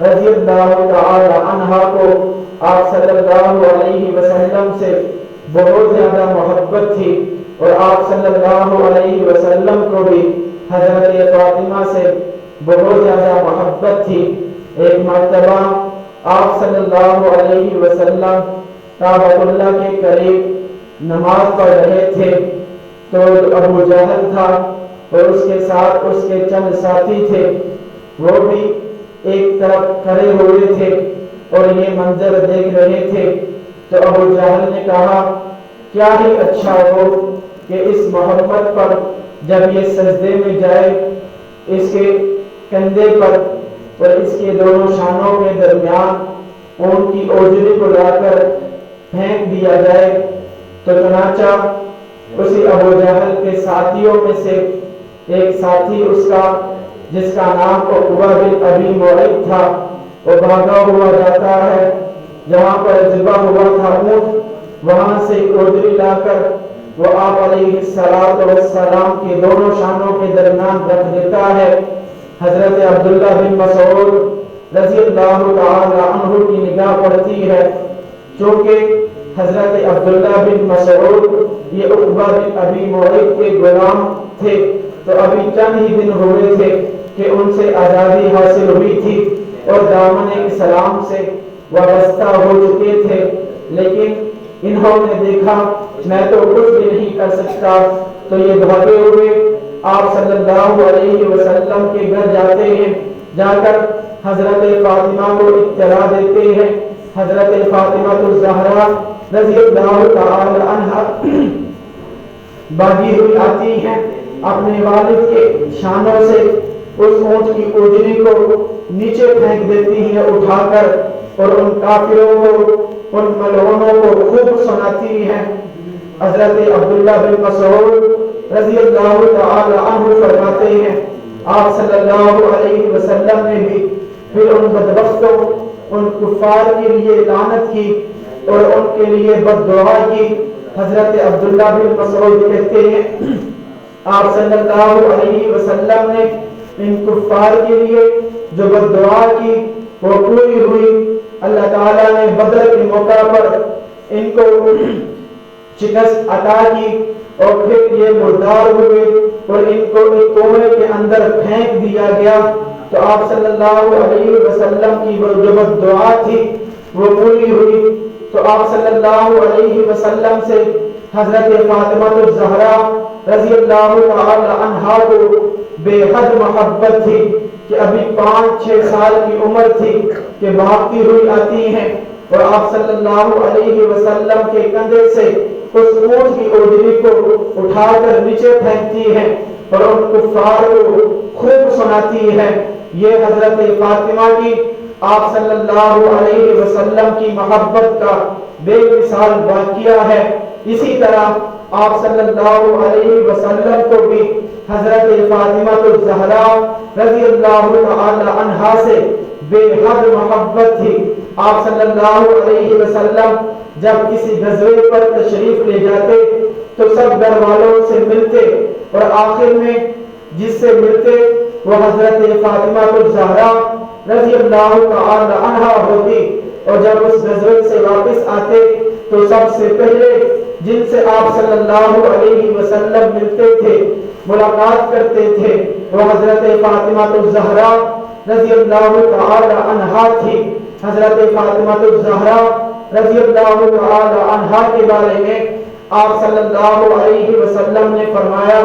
رضی اللہ تعالی عنہا کو آپ صلی اللہ علیہ وسلم سے بہت زیادہ محبت تھی، اور آپ صلی اللہ علیہ وسلم کو بھی حضرت فاطمہ سے بہت زیادہ محبت تھی۔ ایک مرتبہ آپ صلی اللہ علیہ وسلم کعبۃ اللہ کے قریب نماز پڑھ رہے تھے تو ابو جہل تھا اور اس کے ساتھ اس کے چند ساتھی تھے، وہ بھی ایک طرف کھڑے ہوئے تھے اور یہ منظر دیکھ رہے تھے۔ تو ابو جہل نے کہا کیا ہی اچھا ہو کہ اس محمد پر جب یہ سجدے میں جائے، اس کے کندھے پر اور اس کے دونوں شانوں کے درمیان اون کی اوجری کو لا کر پھینک دیا جائے۔ تو چنانچہ اسی ابو جہل کے ساتھیوں میں سے ایک ساتھی اس کا جس کا نام عقبہ بن ابی معیط تھا، وہ بھاگا ہوا جاتا ہے، جہاں پر ذبح ہوا تھا اونٹ، وہاں سے اوجری لا کر وہ آپ علیہ السلام کے دونوں شانوں کے درمیان رکھ دیتا ہے۔ حضرت عبداللہ بن مسعود رضی اللہ تعالی عنہ کی نگاہ پڑتی ہے، چونکہ حضرت عبداللہ بن مسعود یہ عقبہ بن ابی معیط کے غلام تھے، تو ابھی چند ہی دن ہوئے تھے کہ ان سے آزادی حاصل ہوئی تھی اور دامن اسلام سے وابستہ ہو چکے تھے، لیکن انہوں نے دیکھا میں تو کچھ بھی نہیں کر سکتا، تو یہ بھاگے ہوئے آپ صلی اللہ علیہ وسلم کے گھر جاتے ہیں، جا کر حضرت فاطمہ کو اطلاع دیتے ہیں۔ حضرت فاطمہ الزہرا رضی اللہ تعالی عنہا بھاگی ہوئی آتی ہیں، اپنے والد کے شانوں سے اس اونٹ کی اوجری کو نیچے پھینک دیتی ہیں اٹھا کر، اور ان کافروں کو، ان ملعونوں کو خوب سناتی ہیں۔ حضرت عبداللہ بن مسعود رضی اللہ تعالی عنہ فرماتے ہیں آپ صلی اللہ علیہ وسلم نے بھی پھر ان بدبختوں، ان کفار کے لیے لعنت کی اور ان کے لیے بد دعا کی۔ حضرت عبداللہ بن مسعود کہتے ہیں آپ صلی اللہ علیہ وسلم نے ان کفار کے لیے جو بد دعا کی وہ پوری ہوئی۔ اللہ تعالیٰ نے بدر کے موقع پر ان کو شکست عطا کی اور پھر یہ مردار ہوئے اور ان کو ایک کنویں کے اندر پھینک دیا گیا۔ تو آپ صلی اللہ علیہ وسلم کی وہ جو بد دعا تھی وہ پوری ہوئی۔ تو آپ صلی اللہ علیہ وسلم سے حضرت فاطمہ الزہرا رضی اللہ تعالی عنہا کو بے حد محبت تھی کہ ابھی 5-6 سال کی عمر تھی کہ بھاگتی ہوئی آتی ہیں اور آپ صلی اللہ علیہ وسلم کے کندھے سے اس اونٹ کی اوجری کو اٹھا کر نیچے پھینکتی ہیں اور ان کفار کو خوب سناتی ہے۔ یہ حضرت فاطمہ کی آپ صلی اللہ علیہ وسلم کی محبت کا بے مثال واقعہ ہے۔ اسی طرح آپ صلی اللہ علیہ وسلم کو بھی حضرت فاطمہ الزہرا رضی اللہ تعالی عنہا سے بے حد محبت تھی۔ آپ صلی اللہ علیہ وسلم جب کسی غزوے پر تشریف لے جاتے تو سب گھر والوں سے ملتے اور آخر میں جس سے ملتے وہ حضرت فاطمہ الزہرا رضی اللہ تعالی عنہا ہوتی، اور جب اس غزوے سے واپس آتے تو سب سے پہلے جن سے آپ صلی اللہ علیہ وسلم ملتے تھے، ملاقات کرتے تھے، وہ حضرت فاطمہ الزہرا رضی اللہ تعالی عنہا تھی۔ حضرت فاطمہ الزہرا رضی اللہ تعالی عنہا کے بارے میں آپ صلی اللہ علیہ وسلم نے فرمایا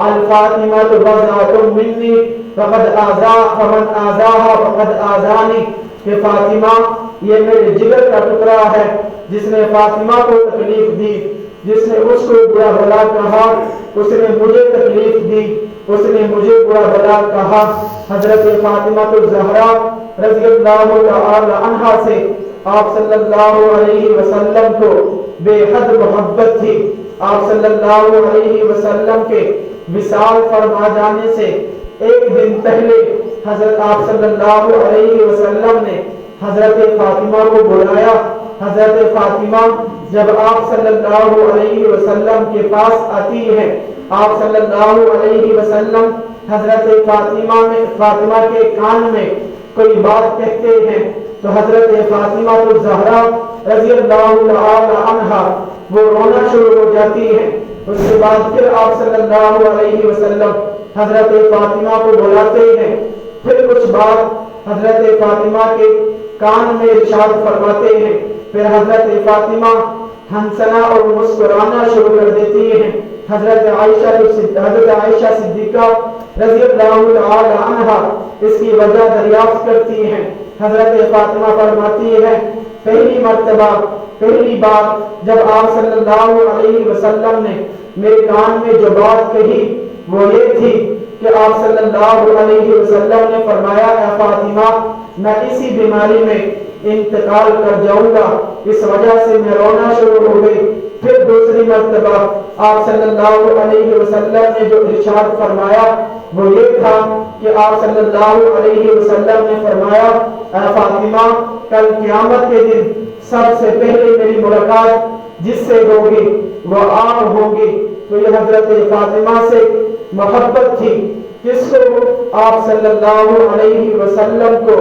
الفاطمہ بضعۃ منی فقد آذاها فقد آذانی، کہ فاطمہ یہ میرے جگر کا ٹکڑا ہے، جس نے فاطمہ کو تکلیف دی، جس نے اس کو برا بھلا کہا اس نے مجھے تکلیف دی، اس نے مجھے برا بھلا کہا۔ حضرت فاطمہ الزہرا رضی اللہ تعالی عنہا سے آپ صلی اللہ علیہ وسلم کو بے حد محبت تھی۔ آپ صلی اللہ علیہ وسلم کے وصال فرما جانے سے ایک دن پہلے حضرت آپ صلی اللہ علیہ وسلم نے حضرت فاطمہ کو بلایا۔ حضرت فاطمہ جب آپ صلی اللہ علیہ وسلم کے پاس آتی ہے، آپ صلی اللہ علیہ وسلم حضرت فاطمہ کے کان میں کوئی بات کہتے ہیں تو حضرت فاطمہ الزہرا رضی اللہ تعالی عنہا وہ رونا شروع ہو جاتی ہے۔ اس کے بعد پھر آپ صلی اللہ علیہ وسلم حضرت فاطمہ کو بلاتے ہیں، پھر کچھ بات حضرت فاطمہ کے کان میں ارشاد فرماتے ہیں، پھر حضرت فاطمہ ہنسنا اور مسکرانا شروع کر دیتی ہیں۔ حضرت عائشہ صدیقہ رضی اللہ تعالی عنہا اس کی وجہ دریافت کرتی ہیں۔ حضرت فاطمہ فرماتی ہے پہلی بات جب آپ صلی اللہ علیہ وسلم نے میرے کان میں جو بات کہی وہ یہ تھی کہ آپ صلی اللہ علیہ وسلم نے فرمایا اے فاطمہ میں اسی بیماری میں انتقال کر جاؤں گا، اس وجہ سے میں رونا شروع ہو گئی۔ پھر دوسری مرتبہ آپ صلی اللہ علیہ وسلم نے جو ارشاد فرمایا وہ یہ تھا کہ آپ صلی اللہ علیہ وسلم نے فرمایا اے فاطمہ کل قیامت کے دن سب سے پہلے میری ملاقات جس سے ہوگی وہ آپ ہوگی۔ تو یہ حضرت فاطمہ سے محبت تھی جس کو آپ صلی اللہ علیہ وسلم کو